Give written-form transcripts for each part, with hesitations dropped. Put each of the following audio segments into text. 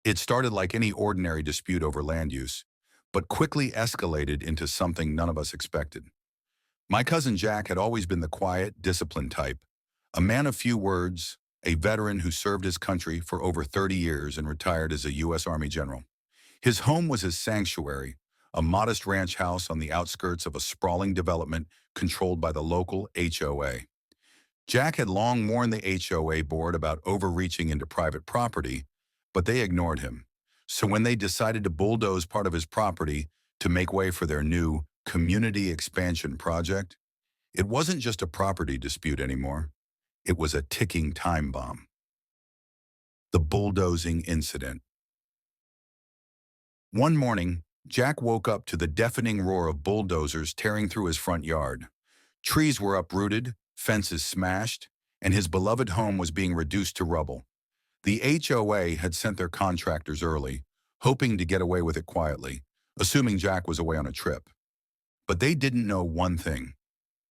It started like any ordinary dispute over land use, but quickly escalated into something none of us expected. My cousin Jack had always been the quiet, disciplined type, a man of few words, a veteran who served his country for over 30 years and retired as a U.S. Army general. His home was his sanctuary, a modest ranch house on the outskirts of a sprawling development controlled by the local HOA. Jack had long warned the HOA board about overreaching into private property, but they ignored him. So when they decided to bulldoze part of his property to make way for their new community expansion project, it wasn't just a property dispute anymore. It was a ticking time bomb. The bulldozing incident. One morning, Jack woke up to the deafening roar of bulldozers tearing through his front yard. Trees were uprooted, fences smashed, and his beloved home was being reduced to rubble. The HOA had sent their contractors early, hoping to get away with it quietly, assuming Jack was away on a trip. But they didn't know one thing.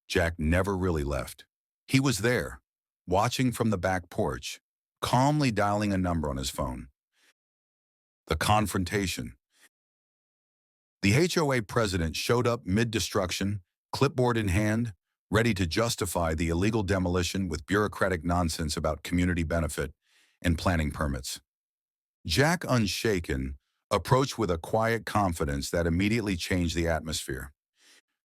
Jack never really left. He was there, watching from the back porch, calmly dialing a number on his phone. The confrontation. The HOA president showed up mid-destruction, clipboard in hand, ready to justify the illegal demolition with bureaucratic nonsense about community benefit and planning permits. Jack, unshaken, approached with a quiet confidence that immediately changed the atmosphere.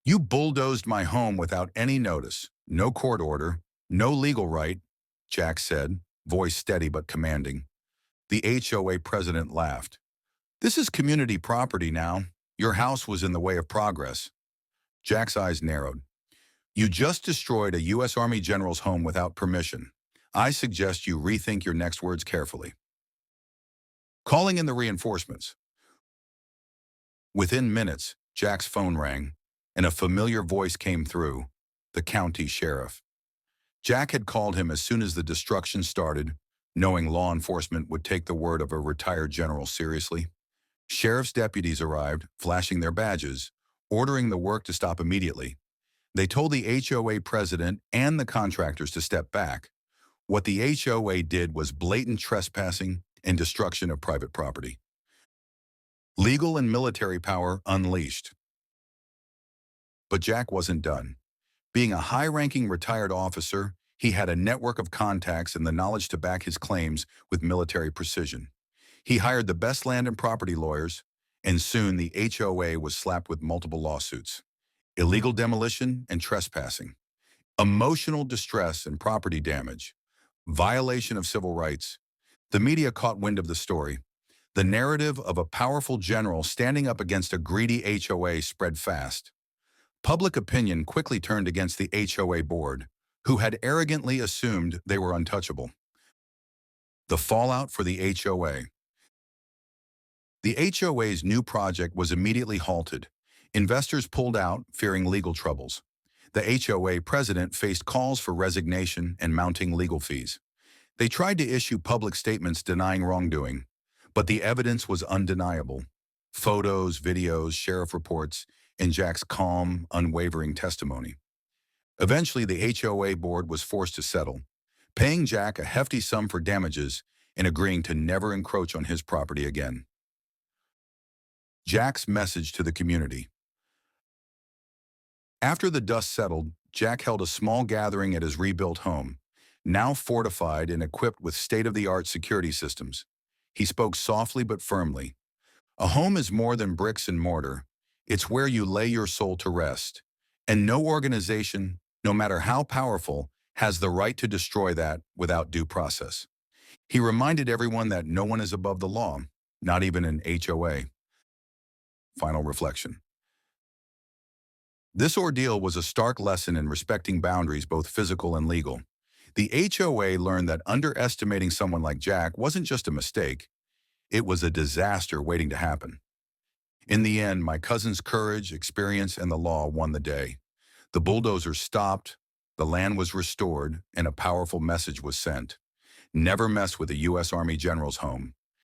"You bulldozed my home without any notice, no court order, no legal right," Jack said, voice steady but commanding. The HOA president laughed. "This is community property now. Your house was in the way of progress." Jack's eyes narrowed. "You just destroyed a U.S. Army general's home without permission. I suggest you rethink your next words carefully." Calling in the reinforcements. Within minutes, Jack's phone rang, and a familiar voice came through, the county sheriff. Jack had called him as soon as the destruction started, knowing law enforcement would take the word of a retired general seriously. Sheriff's deputies arrived, flashing their badges, ordering the work to stop immediately. They told the HOA president and the contractors to step back. What the HOA did was blatant trespassing and destruction of private property. Legal and military power unleashed. But Jack wasn't done. Being a high-ranking retired officer, he had a network of contacts and the knowledge to back his claims with military precision. He hired the best land and property lawyers, and soon the HOA was slapped with multiple lawsuits: illegal demolition and trespassing, emotional distress and property damage, violation of civil rights. The media caught wind of the story. The narrative of a powerful general standing up against a greedy HOA spread fast. Public opinion quickly turned against the HOA board, who had arrogantly assumed they were untouchable. The fallout for the HOA. The HOA's new project was immediately halted. Investors pulled out, fearing legal troubles. The HOA president faced calls for resignation and mounting legal fees. They tried to issue public statements denying wrongdoing, but the evidence was undeniable. Photos, videos, sheriff reports, and Jack's calm, unwavering testimony. Eventually, the HOA board was forced to settle, paying Jack a hefty sum for damages and agreeing to never encroach on his property again. Jack's message to the community. After the dust settled, Jack held a small gathering at his rebuilt home, now fortified and equipped with state-of-the-art security systems. He spoke softly but firmly. "A home is more than bricks and mortar. It's where you lay your soul to rest. And no organization, no matter how powerful, has the right to destroy that without due process." He reminded everyone that no one is above the law, not even an HOA. Final reflection. This ordeal was a stark lesson in respecting boundaries, both physical and legal. The HOA learned that underestimating someone like Jack wasn't just a mistake, it was a disaster waiting to happen. In the end, my cousin's courage, experience, and the law won the day. The bulldozers stopped, the land was restored, and a powerful message was sent: never mess with a U.S. Army general's home.